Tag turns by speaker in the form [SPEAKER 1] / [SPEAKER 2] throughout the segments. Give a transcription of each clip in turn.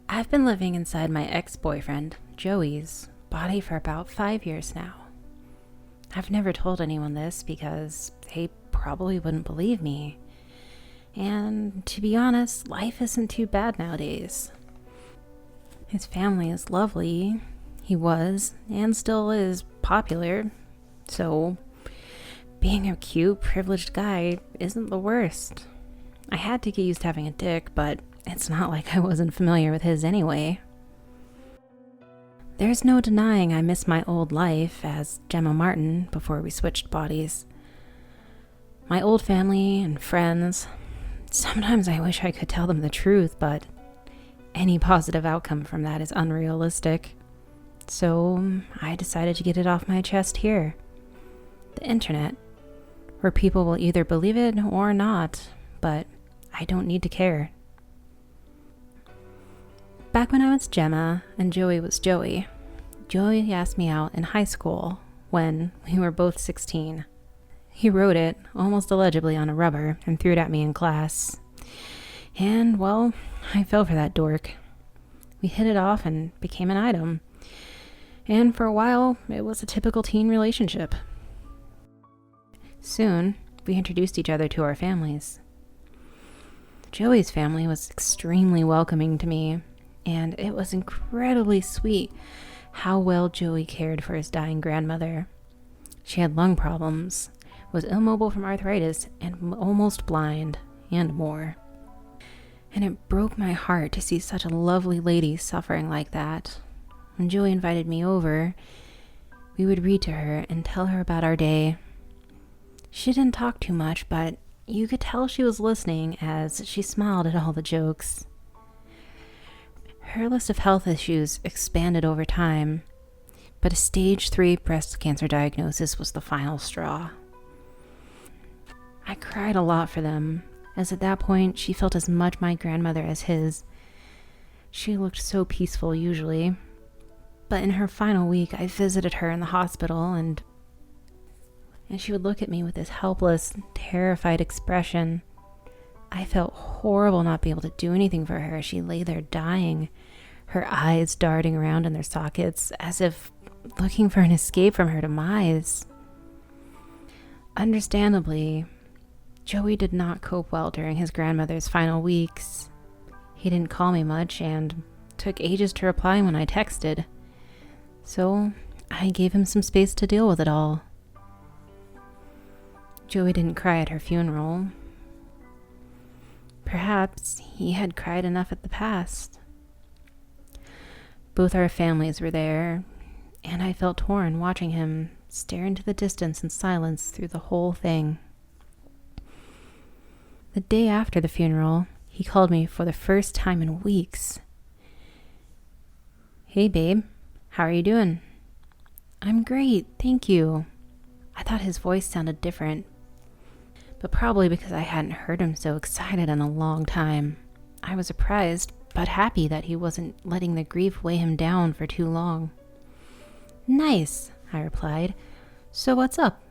[SPEAKER 1] I've been living inside my ex-boyfriend, Joey's, body for about 5 years now. I've never told anyone this because they probably wouldn't believe me. And to be honest, life isn't too bad nowadays. His family is lovely. He was, and still is, popular. So, being a cute, privileged guy isn't the worst. I had to get used to having a dick, but it's not like I wasn't familiar with his anyway. There's no denying I miss my old life as Gemma Martin before we switched bodies. My old family and friends. Sometimes I wish I could tell them the truth, but any positive outcome from that is unrealistic. So I decided to get it off my chest here. The internet, where people will either believe it or not, but I don't need to care. Back when I was Gemma and Joey was Joey, Joey asked me out in high school when we were both 16. He wrote it, almost illegibly on a rubber, and threw it at me in class. And, well, I fell for that dork. We hit it off and became an item. And for a while, it was a typical teen relationship. Soon, we introduced each other to our families. Joey's family was extremely welcoming to me, and it was incredibly sweet how well Joey cared for his dying grandmother. She had lung problems, was immobile from arthritis, and almost blind, and more. And it broke my heart to see such a lovely lady suffering like that. When Joey invited me over, we would read to her and tell her about our day. She didn't talk too much, but you could tell she was listening as she smiled at all the jokes. Her list of health issues expanded over time, but a stage 3 breast cancer diagnosis was the final straw. I cried a lot for them, as at that point she felt as much my grandmother as his. She looked so peaceful usually, but in her final week I visited her in the hospital and she would look at me with this helpless, terrified expression. I felt horrible not being able to do anything for her as she lay there dying, her eyes darting around in their sockets as if looking for an escape from her demise. Understandably, Joey did not cope well during his grandmother's final weeks. He didn't call me much and took ages to reply when I texted. So I gave him some space to deal with it all. Joey didn't cry at her funeral. Perhaps he had cried enough at the past. Both our families were there, and I felt torn watching him stare into the distance in silence through the whole thing. The day after the funeral, he called me for the first time in weeks. "Hey babe, how are you doing?" "I'm great, thank you." I thought his voice sounded different, but probably because I hadn't heard him so excited in a long time. I was surprised, but happy that he wasn't letting the grief weigh him down for too long. "Nice," I replied. "So what's up?"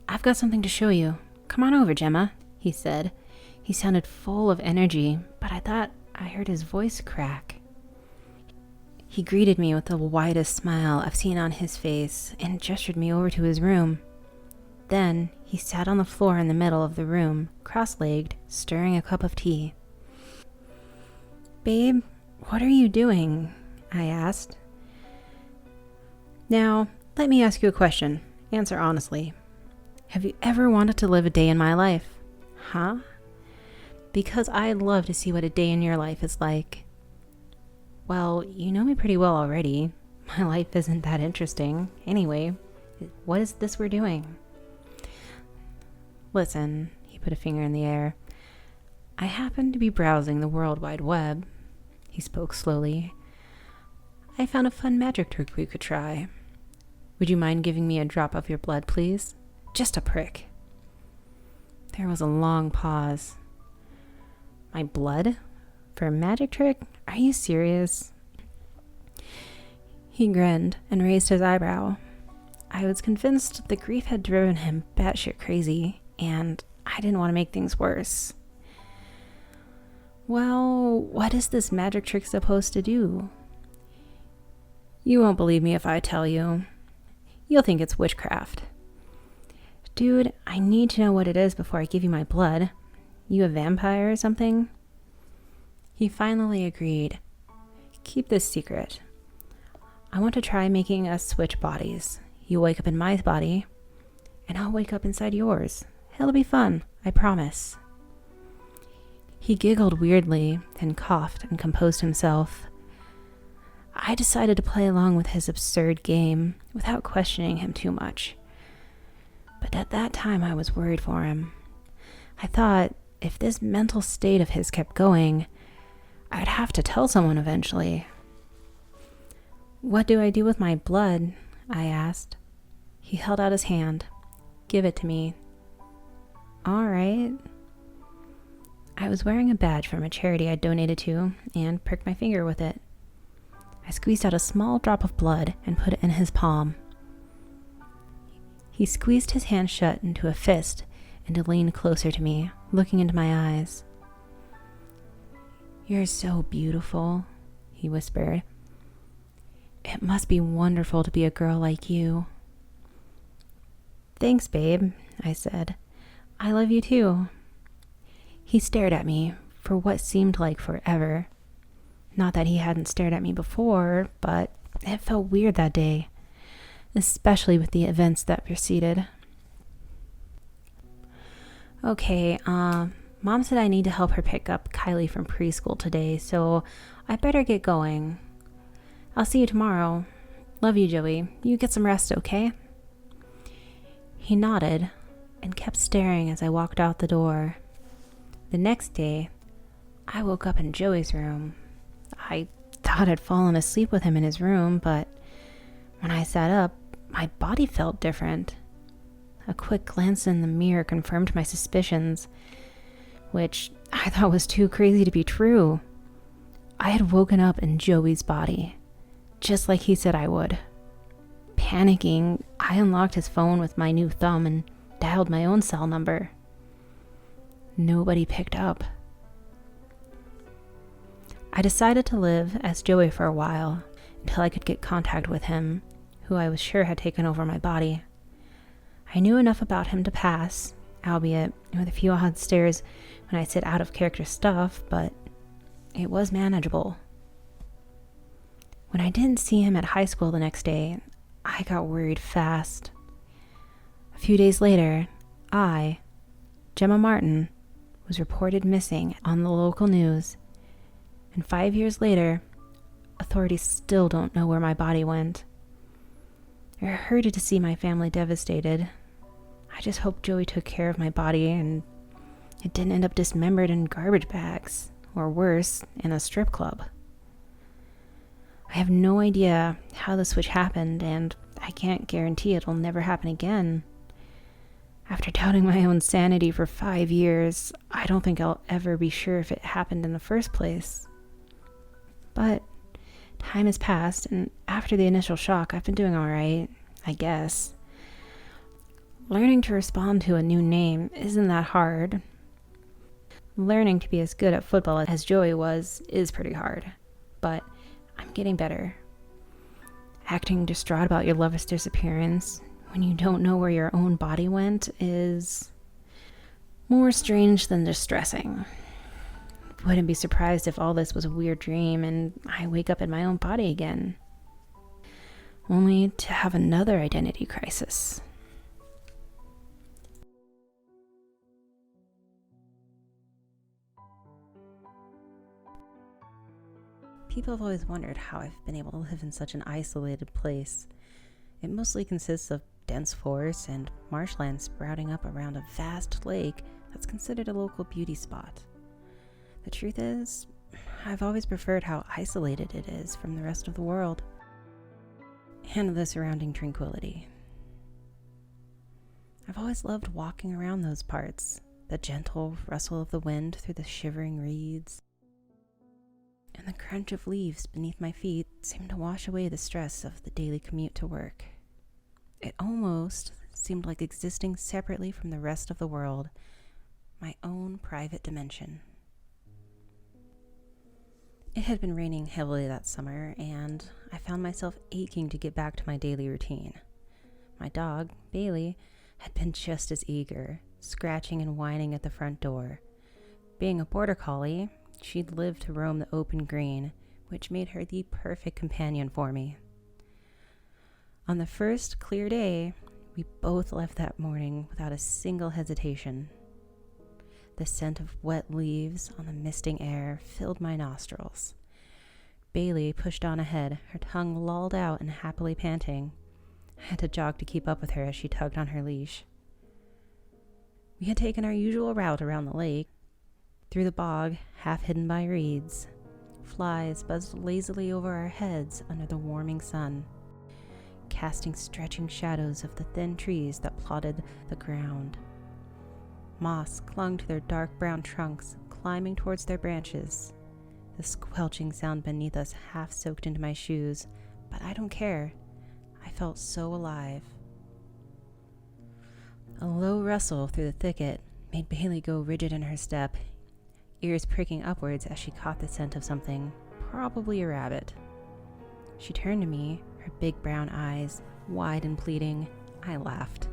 [SPEAKER 1] "I've got something to show you. Come on over, Gemma," he said. He sounded full of energy, but I thought I heard his voice crack. He greeted me with the widest smile I've seen on his face and gestured me over to his room. Then he sat on the floor in the middle of the room, cross-legged, stirring a cup of tea. "Babe, what are you doing?" I asked. "Now, let me ask you a question. Answer honestly. Have you ever wanted to live a day in my life?" "Huh?" "Because I'd love to see what a day in your life is like." "Well, you know me pretty well already. My life isn't that interesting. Anyway, what is this we're doing?" "Listen," he put a finger in the air. "I happen to be browsing the World Wide Web." He spoke slowly. "I found a fun magic trick we could try. Would you mind giving me a drop of your blood, please? Just a prick." There was a long pause. "My blood? For a magic trick? Are you serious?" He grinned and raised his eyebrow. I was convinced the grief had driven him batshit crazy, and I didn't want to make things worse. Well, what is this magic trick supposed to do? You won't believe me if I tell you. You'll think it's witchcraft. Dude, I need to know what it is before I give you my blood. You a vampire or something? He finally agreed. Keep this secret. I want to try making us switch bodies. You wake up in my body, and I'll wake up inside yours. It'll be fun, I promise. He giggled weirdly, then coughed and composed himself. I decided to play along with his absurd game without questioning him too much. But at that time I was worried for him. I thought if this mental state of his kept going, I'd have to tell someone eventually. What do I do with my blood? I asked. He held out his hand. Give it to me. All right. I was wearing a badge from a charity I'd donated to and pricked my finger with it. I squeezed out a small drop of blood and put it in his palm. He squeezed his hand shut into a fist and leaned closer to me, looking into my eyes. You're so beautiful, he whispered. It must be wonderful to be a girl like you. Thanks, babe, I said. I love you too. He stared at me for what seemed like forever. Not that he hadn't stared at me before, but it felt weird that day, especially with the events that preceded. Okay, Mom said I need to help her pick up Kylie from preschool today, so I better get going. I'll see you tomorrow. Love you, Joey. You get some rest, okay? He nodded and kept staring as I walked out the door. The next day, I woke up in Joey's room. I thought I'd fallen asleep with him in his room, but when I sat up, my body felt different. A quick glance in the mirror confirmed my suspicions, which I thought was too crazy to be true. I had woken up in Joey's body, just like he said I would. Panicking, I unlocked his phone with my new thumb and dialed my own cell number. Nobody picked up. I decided to live as Joey for a while until I could get contact with him, who I was sure had taken over my body. I knew enough about him to pass, albeit with a few odd stares when I said out-of-character stuff, but it was manageable. When I didn't see him at high school the next day, I got worried fast. A few days later, Gemma Martin, was reported missing on the local news, and 5 years later, authorities still don't know where my body went. It hurted to see my family devastated. I just hope Joey took care of my body and it didn't end up dismembered in garbage bags, or worse, in a strip club. I have no idea how the switch happened, and I can't guarantee it'll never happen again. After doubting my own sanity for 5 years, I don't think I'll ever be sure if it happened in the first place. But time has passed, and after the initial shock, I've been doing all right, I guess. Learning to respond to a new name isn't that hard. Learning to be as good at football as Joey was is pretty hard, but I'm getting better. Acting distraught about your lover's disappearance when you don't know where your own body went is more strange than distressing. Wouldn't be surprised if all this was a weird dream and I wake up in my own body again, only to have another identity crisis. People have always wondered how I've been able to live in such an isolated place. It mostly consists of dense forests and marshlands sprouting up around a vast lake that's considered a local beauty spot. The truth is, I've always preferred how isolated it is from the rest of the world and the surrounding tranquility. I've always loved walking around those parts, the gentle rustle of the wind through the shivering reeds, and the crunch of leaves beneath my feet seemed to wash away the stress of the daily commute to work. It almost seemed like existing separately from the rest of the world, my own private dimension. It had been raining heavily that summer, and I found myself aching to get back to my daily routine. My dog, Bailey, had been just as eager, scratching and whining at the front door. Being a border collie, she'd lived to roam the open green, which made her the perfect companion for me. On the first clear day, we both left that morning without a single hesitation. The scent of wet leaves on the misting air filled my nostrils. Bailey pushed on ahead, her tongue lolled out and happily panting. I had to jog to keep up with her as she tugged on her leash. We had taken our usual route around the lake, through the bog, half hidden by reeds. Flies buzzed lazily over our heads under the warming sun, casting stretching shadows of the thin trees that plotted the ground. Moss clung to their dark brown trunks, climbing towards their branches. The squelching sound beneath us half soaked into my shoes, but I don't care. I felt so alive. A low rustle through the thicket made Bailey go rigid in her step, ears pricking upwards as she caught the scent of something, probably a rabbit. She turned to me, her big brown eyes wide and pleading. I laughed.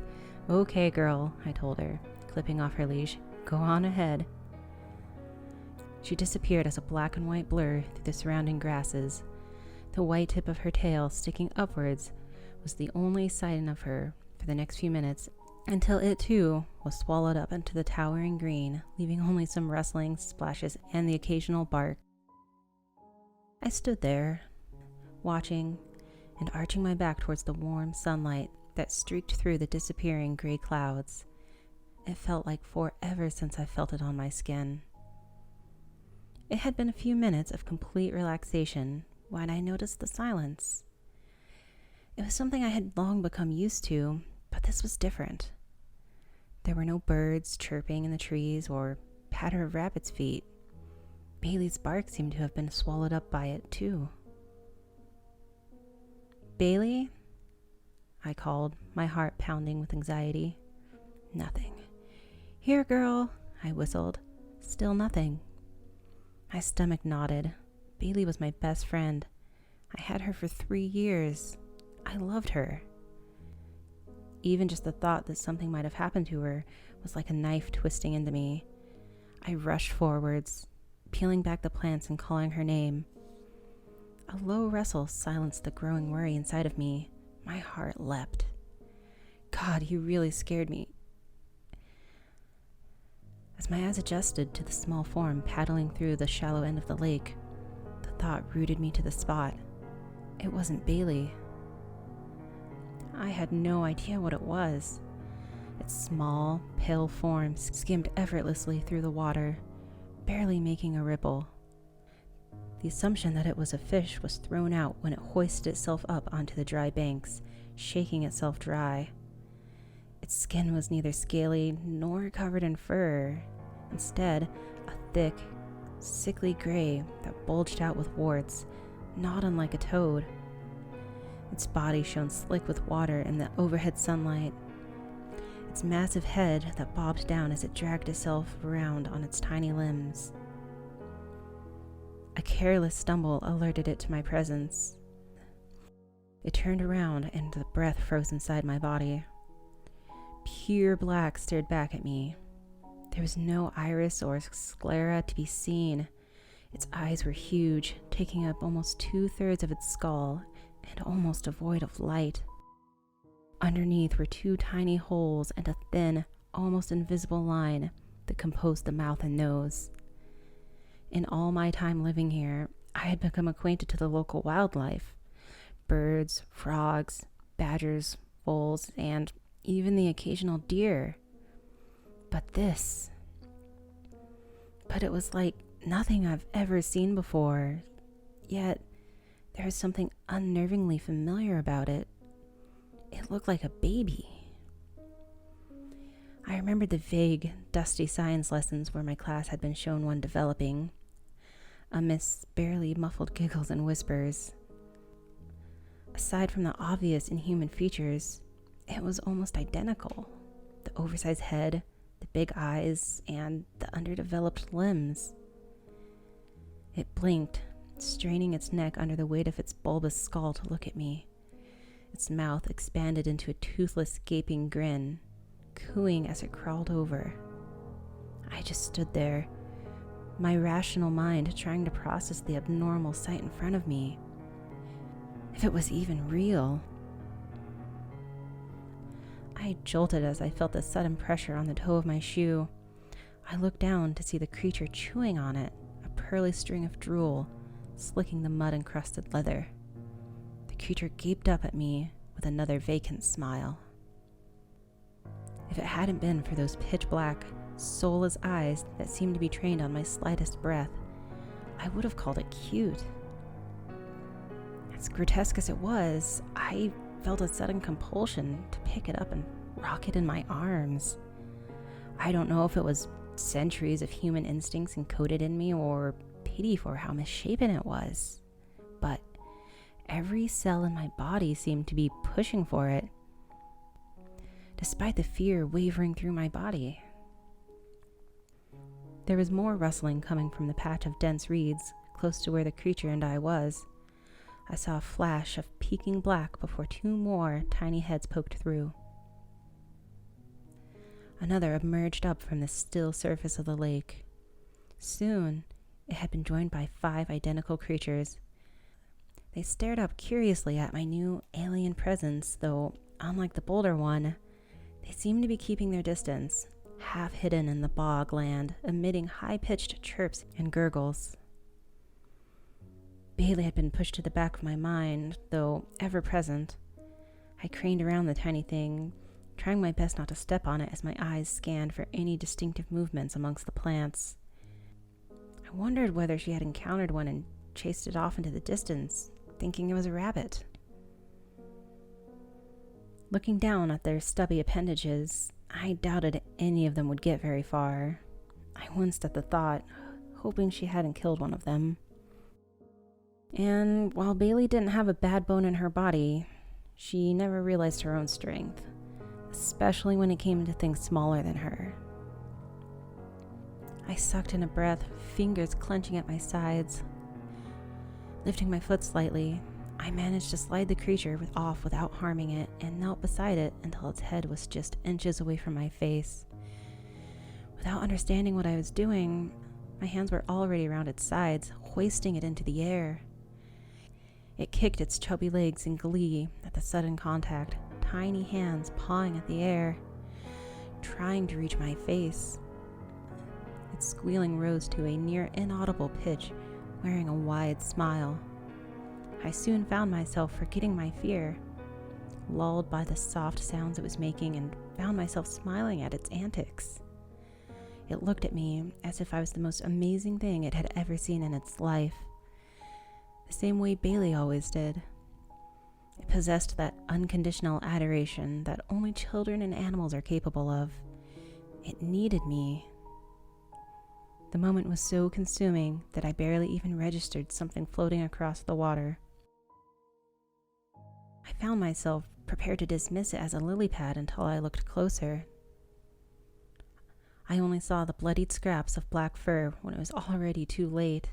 [SPEAKER 1] "Okay, girl," I told her, clipping off her leash. "Go on ahead." She disappeared as a black and white blur through the surrounding grasses. The white tip of her tail sticking upwards was the only sight of her for the next few minutes, until it too was swallowed up into the towering green, leaving only some rustling splashes and the occasional bark. I stood there, watching and arching my back towards the warm sunlight that streaked through the disappearing gray clouds. It felt like forever since I felt it on my skin. It had been a few minutes of complete relaxation when I noticed the silence. It was something I had long become used to, but this was different. There were no birds chirping in the trees or patter of rabbits' feet. Bailey's bark seemed to have been swallowed up by it, too. "Bailey?" I called, my heart pounding with anxiety. Nothing. "Here, girl," I whistled. Still nothing. My stomach knotted. Bailey was my best friend. I had her for 3 years. I loved her. Even just the thought that something might have happened to her was like a knife twisting into me. I rushed forwards, peeling back the plants and calling her name. A low rustle silenced the growing worry inside of me. My heart leapt. God, you really scared me. As my eyes adjusted to the small form paddling through the shallow end of the lake, the thought rooted me to the spot. It wasn't Bailey. I had no idea what it was. Its small, pale form skimmed effortlessly through the water, barely making a ripple. The assumption that it was a fish was thrown out when it hoisted itself up onto the dry banks, shaking itself dry. Its skin was neither scaly nor covered in fur. Instead, a thick, sickly gray that bulged out with warts, not unlike a toad. Its body shone slick with water in the overhead sunlight. Its massive head that bobbed down as it dragged itself around on its tiny limbs. A careless stumble alerted it to my presence. It turned around and the breath froze inside my body. Pure black stared back at me. There was no iris or sclera to be seen. Its eyes were huge, taking up almost 2/3 of its skull, and almost devoid of light. Underneath were 2 tiny holes and a thin, almost invisible line that composed the mouth and nose. In all my time living here, I had become acquainted to the local wildlife. Birds, frogs, badgers, voles, and even the occasional deer. But it was like nothing I've ever seen before. Yet, there was something unnervingly familiar about it. It looked like a baby. I remembered the vague, dusty science lessons where my class had been shown one developing, amidst barely muffled giggles and whispers. Aside from the obvious inhuman features, it was almost identical. The oversized head, the big eyes, and the underdeveloped limbs. It blinked, straining its neck under the weight of its bulbous skull to look at me. Its mouth expanded into a toothless, gaping grin, cooing as it crawled over. I just stood there, my rational mind trying to process the abnormal sight in front of me. If it was even real. I jolted as I felt the sudden pressure on the toe of my shoe. I looked down to see the creature chewing on it, a pearly string of drool, slicking the mud-encrusted leather. The creature gaped up at me with another vacant smile. If it hadn't been for those pitch-black, soulless eyes that seemed to be trained on my slightest breath, I would have called it cute. As grotesque as it was, I felt a sudden compulsion to pick it up and rock it in my arms. I don't know if it was centuries of human instincts encoded in me or pity for how misshapen it was, but every cell in my body seemed to be pushing for it, despite the fear wavering through my body. There was more rustling coming from the patch of dense reeds close to where the creature and I was. I saw a flash of peeking black before two more tiny heads poked through. Another emerged up from the still surface of the lake. Soon, it had been joined by 5 identical creatures. They stared up curiously at my new alien presence, though, unlike the bolder one, they seemed to be keeping their distance, half hidden in the bog land, emitting high-pitched chirps and gurgles. Bailey had been pushed to the back of my mind, though ever present. I craned around the tiny thing, trying my best not to step on it as my eyes scanned for any distinctive movements amongst the plants. I wondered whether she had encountered one and chased it off into the distance, thinking it was a rabbit. Looking down at their stubby appendages, I doubted any of them would get very far. I winced at the thought, hoping she hadn't killed one of them. And while Bailey didn't have a bad bone in her body, she never realized her own strength, especially when it came to things smaller than her. I sucked in a breath, fingers clenching at my sides. Lifting my foot slightly, I managed to slide the creature off without harming it and knelt beside it until its head was just inches away from my face. Without understanding what I was doing, my hands were already around its sides, hoisting it into the air. It kicked its chubby legs in glee at the sudden contact, tiny hands pawing at the air, trying to reach my face. Its squealing rose to a near inaudible pitch, wearing a wide smile. I soon found myself forgetting my fear, lulled by the soft sounds it was making, and found myself smiling at its antics. It looked at me as if I was the most amazing thing it had ever seen in its life, the same way Bailey always did. It possessed that unconditional adoration that only children and animals are capable of. It needed me. The moment was so consuming that I barely even registered something floating across the water. I found myself prepared to dismiss it as a lily pad until I looked closer. I only saw the bloodied scraps of black fur when it was already too late.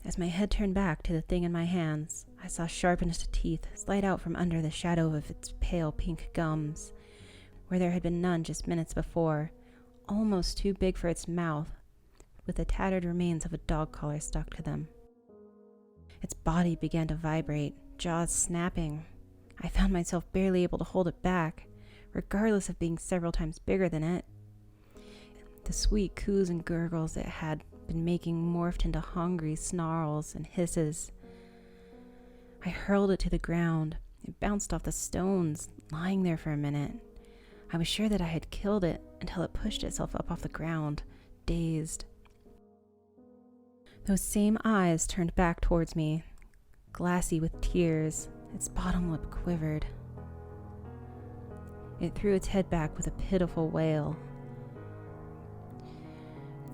[SPEAKER 1] As my head turned back to the thing in my hands, I saw sharpened teeth slide out from under the shadow of its pale pink gums, where there had been none just minutes before, almost too big for its mouth, with the tattered remains of a dog collar stuck to them. Its body began to vibrate, jaws snapping. I found myself barely able to hold it back, regardless of being several times bigger than it. The sweet coos and gurgles it had been making morphed into hungry snarls and hisses. I hurled it to the ground. It bounced off the stones, lying there for a minute. I was sure that I had killed it until it pushed itself up off the ground, dazed. Those same eyes turned back towards me, glassy with tears. Its bottom lip quivered. It threw its head back with a pitiful wail.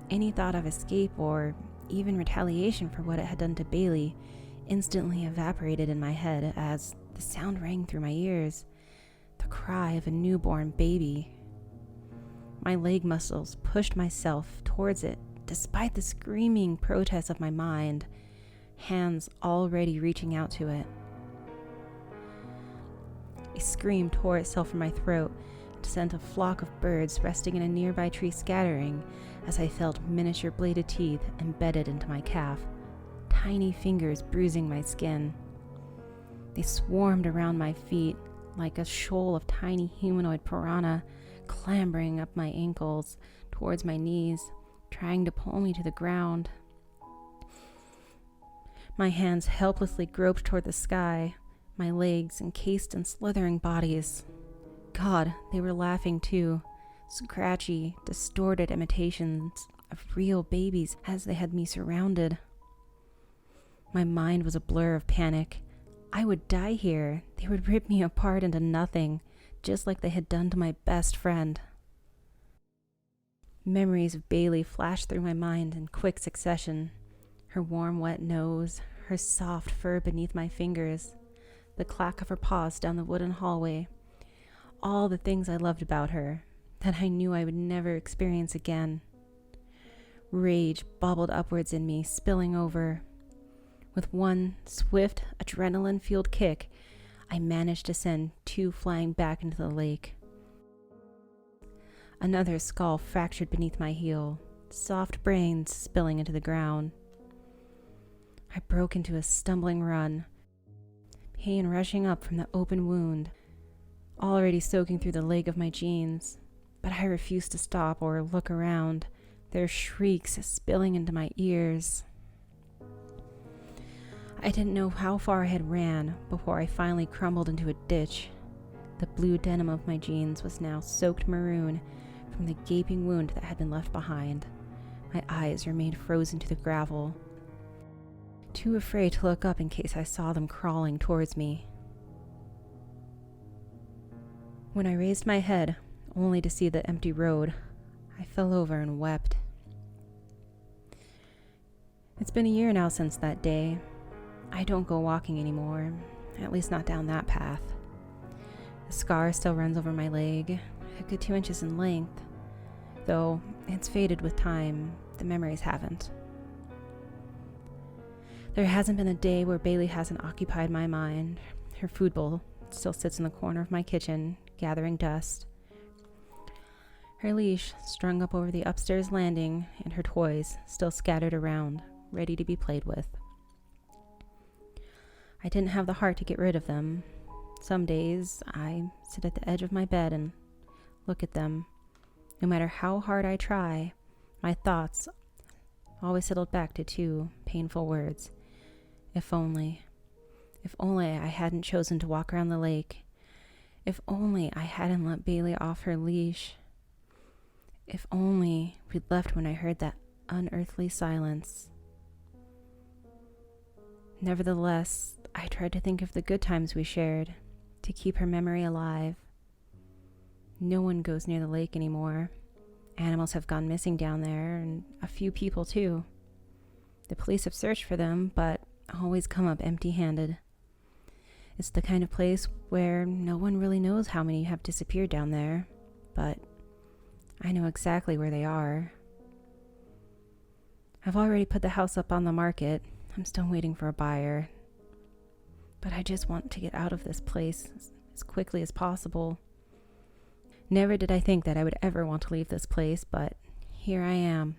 [SPEAKER 1] Any thought of escape or even retaliation for what it had done to Bailey instantly evaporated in my head as the sound rang through my ears, the cry of a newborn baby. My leg muscles pushed myself towards it despite the screaming protests of my mind, hands already reaching out to it. A scream tore itself from my throat to send a flock of birds resting in a nearby tree scattering as I felt miniature bladed teeth embedded into my calf, tiny fingers bruising my skin. They swarmed around my feet like a shoal of tiny humanoid piranha, clambering up my ankles towards my knees, trying to pull me to the ground. My hands helplessly groped toward the sky, my legs encased in slithering bodies. God, they were laughing too, scratchy, distorted imitations of real babies as they had me surrounded. My mind was a blur of panic. I would die here. They would rip me apart into nothing, just like they had done to my best friend. Memories of Bailey flashed through my mind in quick succession. Her warm, wet nose, her soft fur beneath my fingers, the clack of her paws down the wooden hallway. All the things I loved about her that I knew I would never experience again. Rage bubbled upwards in me, spilling over. With one swift, adrenaline-fueled kick, I managed to send 2 flying back into the lake. Another skull fractured beneath my heel, soft brains spilling into the ground. I broke into a stumbling run, pain rushing up from the open wound, already soaking through the leg of my jeans, but I refused to stop or look around, their shrieks spilling into my ears. I didn't know how far I had ran before I finally crumbled into a ditch. The blue denim of my jeans was now soaked maroon from the gaping wound that had been left behind. My eyes remained frozen to the gravel, too afraid to look up in case I saw them crawling towards me. When I raised my head, only to see the empty road, I fell over and wept. It's been a year now since that day. I don't go walking anymore, at least not down that path. The scar still runs over my leg, a good 2 inches in length, though it's faded with time, the memories haven't. There hasn't been a day where Bailey hasn't occupied my mind. Her food bowl still sits in the corner of my kitchen, gathering dust. Her leash strung up over the upstairs landing, and her toys still scattered around, ready to be played with. I didn't have the heart to get rid of them. Some days, I sit at the edge of my bed and look at them. No matter how hard I try, my thoughts always settled back to 2 painful words. If only. If only I hadn't chosen to walk around the lake. If only I hadn't let Bailey off her leash. If only we'd left when I heard that unearthly silence. Nevertheless, I tried to think of the good times we shared, to keep her memory alive. No one goes near the lake anymore. Animals have gone missing down there, and a few people too. The police have searched for them, but always come up empty-handed. It's the kind of place where no one really knows how many have disappeared down there, but I know exactly where they are. I've already put the house up on the market. I'm still waiting for a buyer. But I just want to get out of this place as quickly as possible. Never did I think that I would ever want to leave this place, but here I am.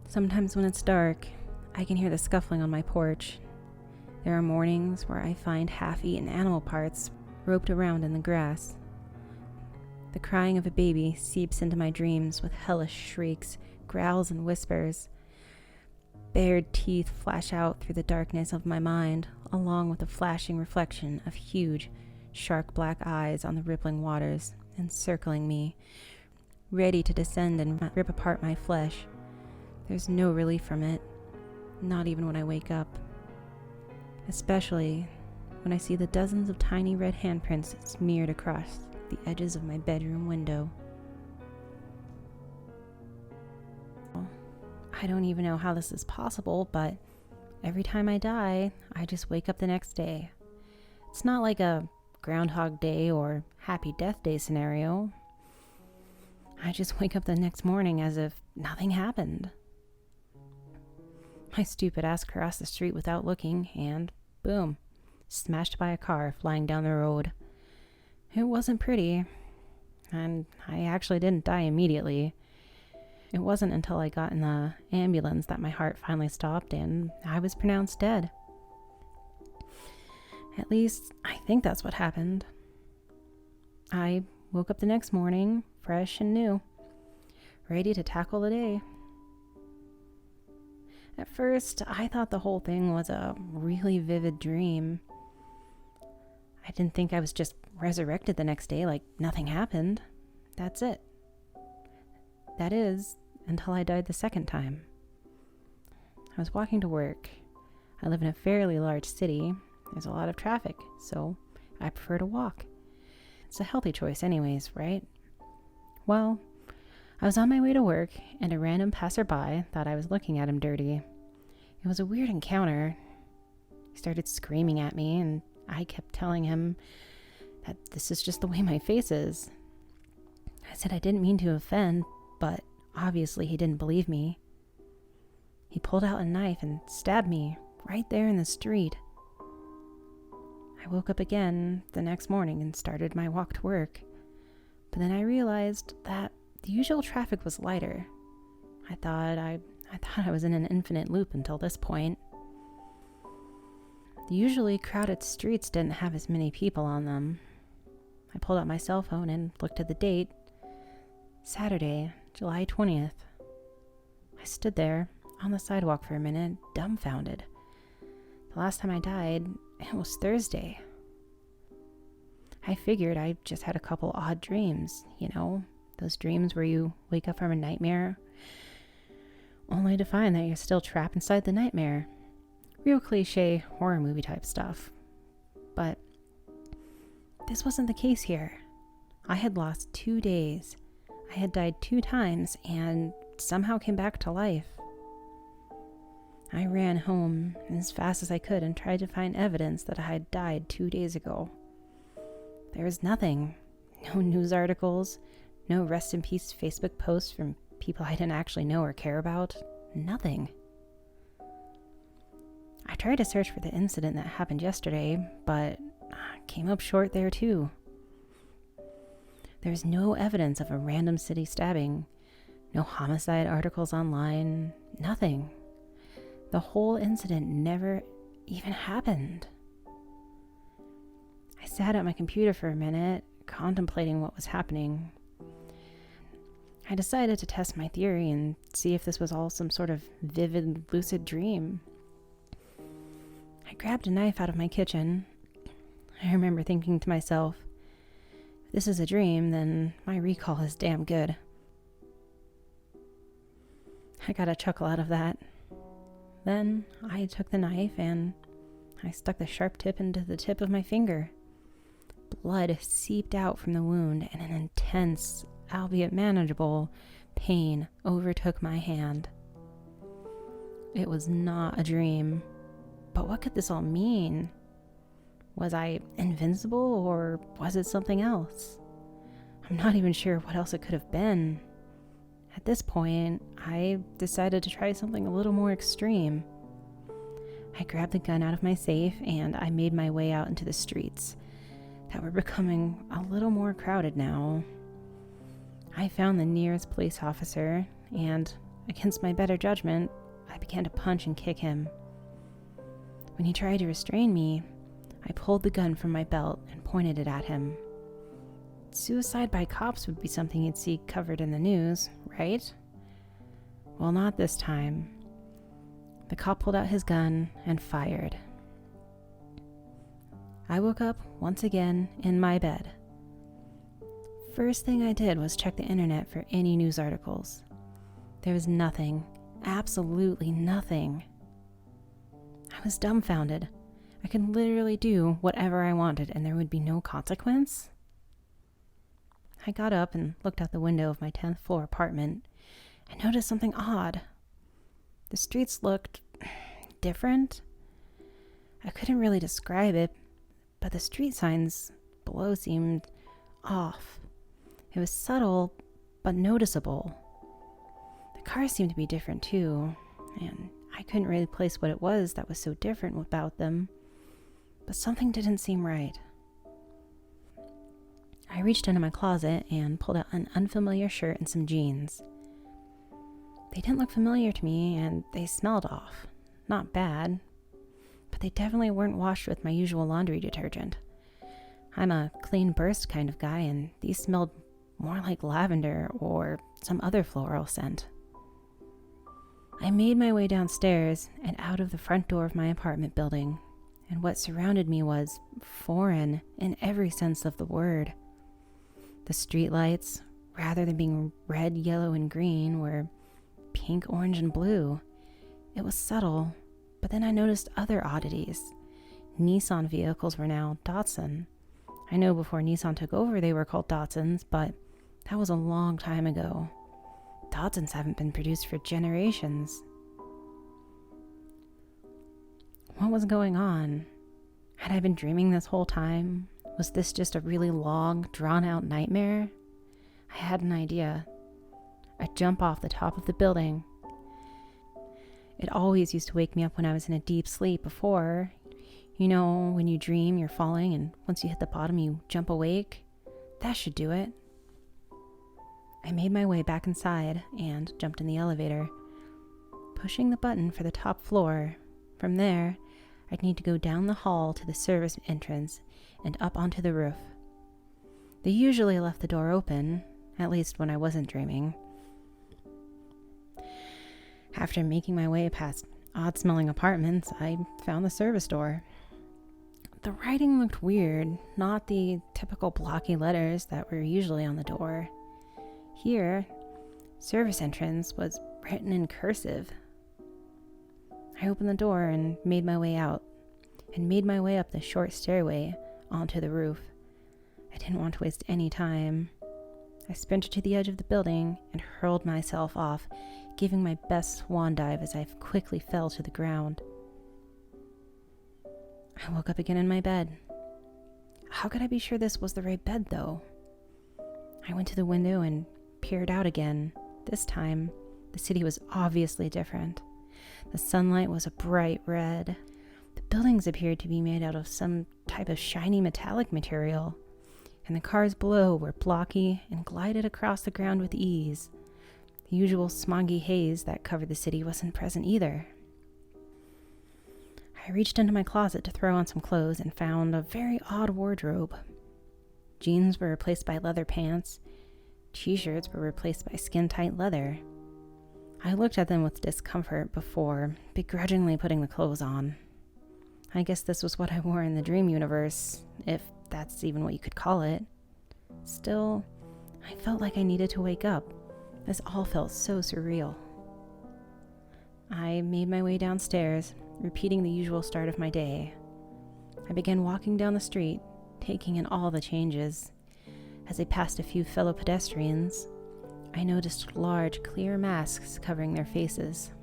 [SPEAKER 1] Sometimes when it's dark, I can hear the scuffling on my porch. There are mornings where I find half-eaten animal parts roped around in the grass. The crying of a baby seeps into my dreams with hellish shrieks, growls, and whispers. Bared teeth flash out through the darkness of my mind, along with the flashing reflection of huge, shark black eyes on the rippling waters, encircling me, ready to descend and rip apart my flesh. There's no relief from it, not even when I wake up. Especially when I see the dozens of tiny red handprints smeared across the edges of my bedroom window. I don't even know how this is possible, but every time I die, I just wake up the next day. It's not like a Groundhog Day or Happy Death Day scenario. I just wake up the next morning as if nothing happened. My stupid ass crossed the street without looking, and boom, smashed by a car flying down the road. It wasn't pretty, and I actually didn't die immediately. It wasn't until I got in the ambulance that my heart finally stopped and I was pronounced dead. At least, I think that's what happened. I woke up the next morning, fresh and new, ready to tackle the day. At first, I thought the whole thing was a really vivid dream. I didn't think I was just resurrected the next day like nothing happened. That's it. That is, until I died the second time. I was walking to work. I live in a fairly large city. There's a lot of traffic, so I prefer to walk. It's a healthy choice anyways, right? Well, I was on my way to work, and a random passerby thought I was looking at him dirty. It was a weird encounter. He started screaming at me, and I kept telling him that this is just the way my face is. I said I didn't mean to offend, but obviously he didn't believe me. He pulled out a knife and stabbed me right there in the street. I woke up again the next morning and started my walk to work, but then I realized that the usual traffic was lighter. I thought I was in an infinite loop until this point. The usually crowded streets didn't have as many people on them. I pulled out my cell phone and looked at the date. Saturday, July 20th. I stood there on the sidewalk for a minute, dumbfounded. The last time I died, it was Thursday. I figured I just had a couple odd dreams, those dreams where you wake up from a nightmare only to find that you're still trapped inside the nightmare. Real cliche horror movie type stuff. But this wasn't the case here. I had lost 2 days. I had died 2 times and somehow came back to life. I ran home as fast as I could and tried to find evidence that I had died 2 days ago. There was nothing. No news articles, no rest in peace Facebook posts from people I didn't actually know or care about. Nothing. I tried to search for the incident that happened yesterday, but came up short there too. There's no evidence of a random city stabbing, no homicide articles online, nothing. The whole incident never even happened. I sat at my computer for a minute, contemplating what was happening. I decided to test my theory and see if this was all some sort of vivid, lucid dream. I grabbed a knife out of my kitchen. I remember thinking to myself, if this is a dream, then my recall is damn good. I got a chuckle out of that. Then I took the knife and I stuck the sharp tip into the tip of my finger. Blood seeped out from the wound and an intense, albeit manageable, pain overtook my hand. It was not a dream. But what could this all mean? Was I invincible or was it something else? I'm not even sure what else it could have been. At this point, I decided to try something a little more extreme. I grabbed the gun out of my safe and I made my way out into the streets that were becoming a little more crowded now. I found the nearest police officer and, against my better judgment, I began to punch and kick him. When he tried to restrain me, I pulled the gun from my belt and pointed it at him. Suicide by cops would be something you'd see covered in the news, right? Well, not this time. The cop pulled out his gun and fired. I woke up once again in my bed. First thing I did was check the internet for any news articles. There was nothing, absolutely nothing. I was dumbfounded. I could literally do whatever I wanted and there would be no consequence. I got up and looked out the window of my 10th floor apartment and noticed something odd. The streets looked different. I couldn't really describe it, but the street signs below seemed off. It was subtle, but noticeable. The cars seemed to be different too, and I couldn't really place what it was that was so different about them, but something didn't seem right. I reached into my closet and pulled out an unfamiliar shirt and some jeans. They didn't look familiar to me, and they smelled off. Not bad, but they definitely weren't washed with my usual laundry detergent. I'm a clean burst kind of guy, and these smelled more like lavender or some other floral scent. I made my way downstairs and out of the front door of my apartment building, and what surrounded me was foreign in every sense of the word. The streetlights, rather than being red, yellow, and green, were pink, orange, and blue. It was subtle, but then I noticed other oddities. Nissan vehicles were now Datsun. I know before Nissan took over they were called Datsuns, but that was a long time ago. Datsuns haven't been produced for generations. What was going on? Had I been dreaming this whole time? Was this just a really long, drawn-out nightmare? I had an idea. I'd jump off the top of the building. It always used to wake me up when I was in a deep sleep before. You know, when you dream you're falling and once you hit the bottom you jump awake? That should do it. I made my way back inside and jumped in the elevator, pushing the button for the top floor. From there, I'd need to go down the hall to the service entrance and up onto the roof. They usually left the door open, at least when I wasn't dreaming. After making my way past odd-smelling apartments, I found the service door. The writing looked weird, not the typical blocky letters that were usually on the door. Here, service entrance was written in cursive. I opened the door and made my way out, and made my way up the short stairway onto the roof. I didn't want to waste any time. I sprinted to the edge of the building and hurled myself off, giving my best swan dive as I quickly fell to the ground. I woke up again in my bed. How could I be sure this was the right bed, though? I went to the window and peered out again. This time, the city was obviously different. The sunlight was a bright red. The buildings appeared to be made out of some type of shiny metallic material, and the cars below were blocky and glided across the ground with ease. The usual smoggy haze that covered the city wasn't present either. I reached into my closet to throw on some clothes and found a very odd wardrobe. Jeans were replaced by leather pants. T-shirts were replaced by skin-tight leather. I looked at them with discomfort before begrudgingly putting the clothes on. I guess this was what I wore in the dream universe, if that's even what you could call it. Still, I felt like I needed to wake up. This all felt so surreal. I made my way downstairs, repeating the usual start of my day. I began walking down the street, taking in all the changes. As I passed a few fellow pedestrians, I noticed large, clear masks covering their faces.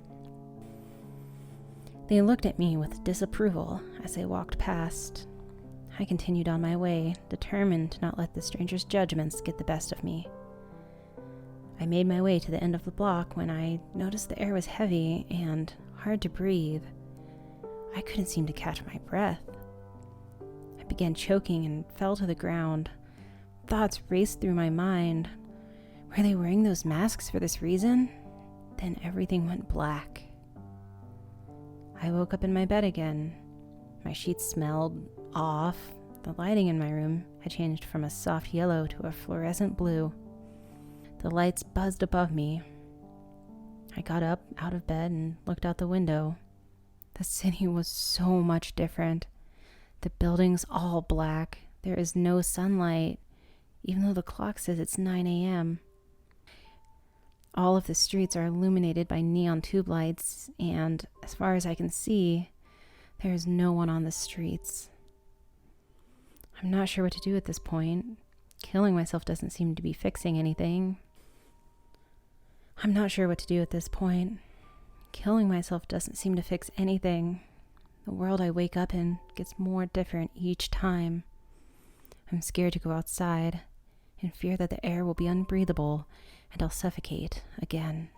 [SPEAKER 1] They looked at me with disapproval as I walked past. I continued on my way, determined to not let the strangers' judgments get the best of me. I made my way to the end of the block when I noticed the air was heavy and hard to breathe. I couldn't seem to catch my breath. I began choking and fell to the ground. Thoughts raced through my mind. Were they wearing those masks for this reason? Then everything went black. I woke up in my bed again. My sheets smelled off. The lighting in my room had changed from a soft yellow to a fluorescent blue. The lights buzzed above me. I got up out of bed and looked out the window. The city was so much different. The buildings all black. There is no sunlight, even though the clock says it's 9 a.m. All of the streets are illuminated by neon tube lights, and as far as I can see, there is no one on the streets. I'm not sure what to do at this point. Killing myself doesn't seem to be fixing anything. Killing myself doesn't seem to fix anything. The world I wake up in gets more different each time. I'm scared to go outside, in fear that the air will be unbreathable and I'll suffocate again.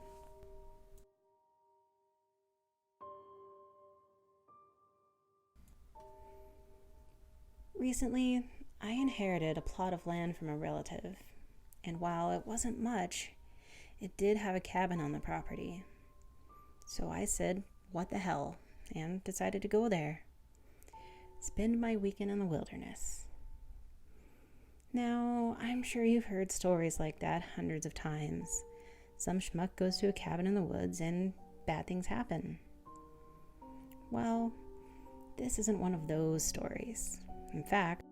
[SPEAKER 1] Recently, I inherited a plot of land from a relative, and while it wasn't much, it did have a cabin on the property. So I said, what the hell, and decided to go there. Spend my weekend in the wilderness. Now, I'm sure you've heard stories like that hundreds of times. Some schmuck goes to a cabin in the woods and bad things happen. Well, this isn't one of those stories. In fact,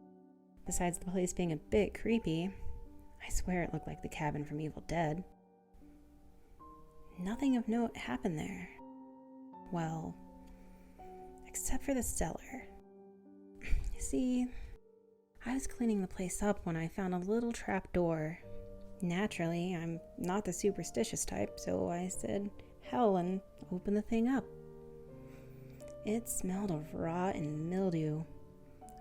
[SPEAKER 1] besides the place being a bit creepy, I swear it looked like the cabin from Evil Dead. Nothing of note happened there. Well, except for the cellar. See, I was cleaning the place up when I found a little trap door. Naturally, I'm not the superstitious type, so I said, hell, and opened the thing up. It smelled of rot and mildew.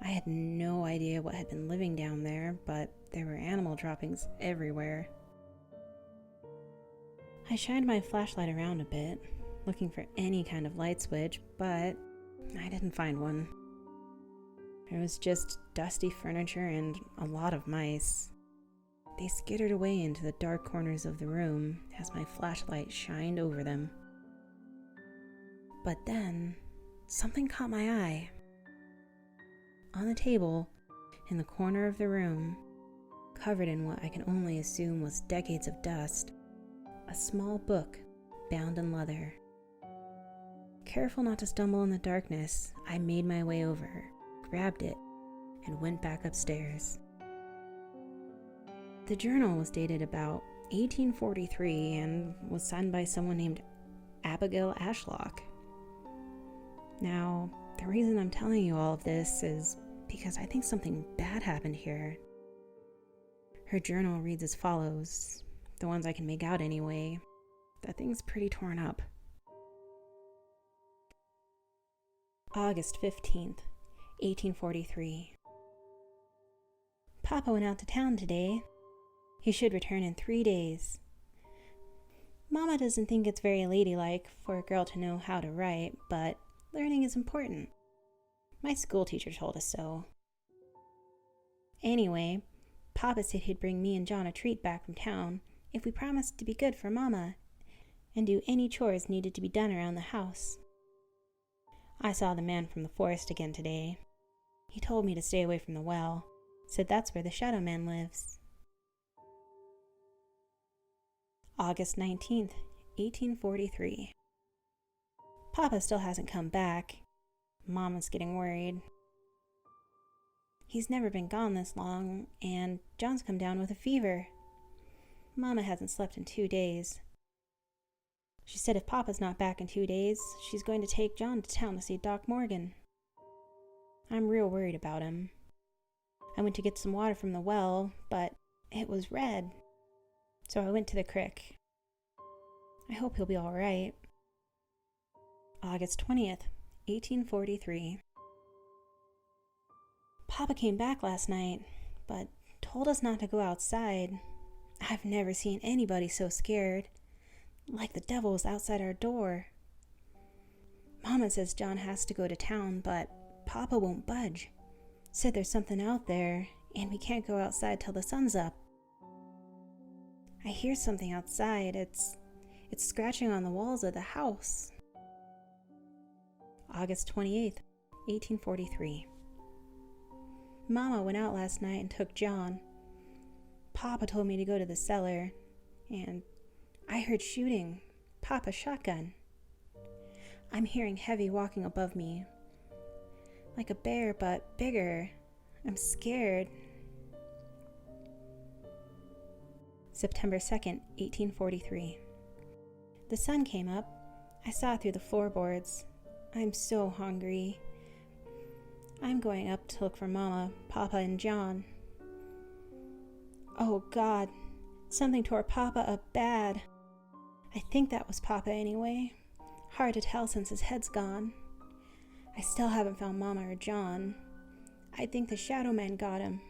[SPEAKER 1] I had no idea what had been living down there, but there were animal droppings everywhere. I shined my flashlight around a bit, looking for any kind of light switch, but I didn't find one. There was just dusty furniture and a lot of mice. They skittered away into the dark corners of the room as my flashlight shined over them. But then, something caught my eye. On the table, in the corner of the room, covered in what I can only assume was decades of dust, a small book bound in leather. Careful not to stumble in the darkness, I made my way over, grabbed it, and went back upstairs. The journal was dated about 1843 and was signed by someone named Abigail Ashlock. Now, the reason I'm telling you all of this is because I think something bad happened here. Her journal reads as follows, the ones I can make out anyway. That thing's pretty torn up. August 15th, 1843. Papa went out to town today. He should return in 3 days. Mama doesn't think it's very ladylike for a girl to know how to write, but learning is important. My school teacher told us so. Anyway, Papa said he'd bring me and John a treat back from town if we promised to be good for Mama and do any chores needed to be done around the house. I saw the man from the forest again today. He told me to stay away from the well, said that's where the Shadow Man lives. August 19th, 1843. Papa still hasn't come back. Mama's getting worried. He's never been gone this long, and John's come down with a fever. Mama hasn't slept in 2 days. She said if Papa's not back in 2 days, she's going to take John to town to see Doc Morgan. I'm real worried about him. I went to get some water from the well, but it was red. So I went to the creek. I hope he'll be all right. August 20th, 1843. Papa came back last night, but told us not to go outside. I've never seen anybody so scared, like the devil was outside our door. Mama says John has to go to town, but Papa won't budge. Said there's something out there, and we can't go outside till the sun's up. I hear something outside. It's scratching on the walls of the house. August 28th, 1843. Mama went out last night and took John. Papa told me to go to the cellar, and I heard shooting. Papa's shotgun. I'm hearing heavy walking above me. Like a bear, but bigger. I'm scared. September 2nd, 1843. The sun came up. I saw through the floorboards. I'm so hungry. I'm going up to look for Mama, Papa, and John. Oh God, something tore Papa up bad. I think that was Papa anyway. Hard to tell since his head's gone. I still haven't found Mama or John. I think the Shadow Man got him.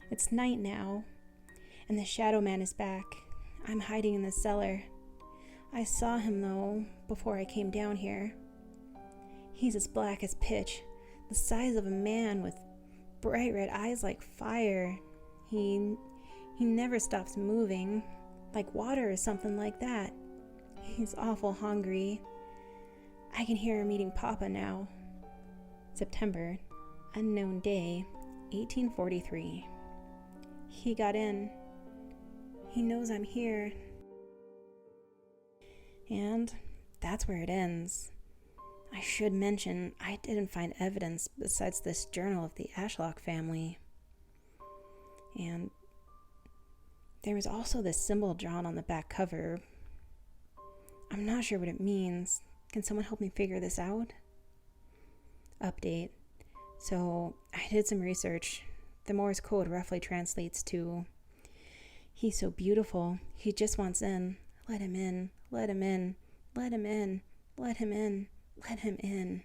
[SPEAKER 1] It's night now, and the Shadow Man is back. I'm hiding in the cellar. I saw him, though, before I came down here. He's as black as pitch, the size of a man with bright red eyes like fire. He never stops moving, like water or something like that. He's awful hungry. I can hear him eating Papa now. September, unknown day, 1843. He got in. He knows I'm here. And that's where it ends. I should mention, I didn't find evidence besides this journal of the Ashlock family. And there was also this symbol drawn on the back cover. I'm not sure what it means. Can someone help me figure this out? Update. So I did some research. The Morse code roughly translates to, "He's so beautiful, he just wants in. Let him in, let him in, let him in, let him in, let him in."